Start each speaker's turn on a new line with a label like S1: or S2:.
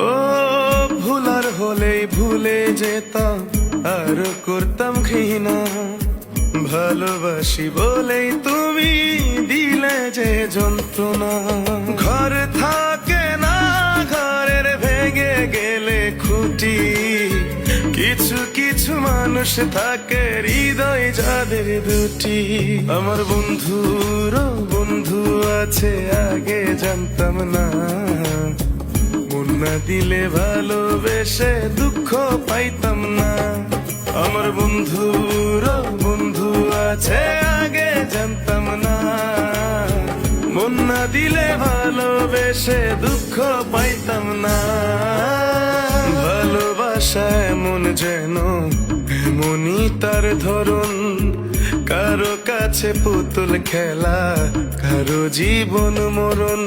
S1: ও ভুলার হলেই ভুলে যেতাম আর করতাম ঘৃণা, ভালোবাসি বলেই তুমি দিলে যে যন্ত্রণা। ঘর থাকে না ঘরের ভেঙে গেলে খুঁটি, কিছু কিছু মানুষ থাকে হৃদয় যাদের দুটি। আমার বন্ধুরও বন্ধু আছে আগে জানতাম না, মন না দিলে ভালোবেসে দুঃখ পাইতাম না। আমার বন্ধুরও বন্ধু আছে আগে জানতাম না, মন না দিলে ভালোবেসে দুঃখ পাইতাম না। ভালোবাসা এমন যেন এমনই তার ধরন, কারো কাছে পুতুল খেলা, কারো জীবন মরণ।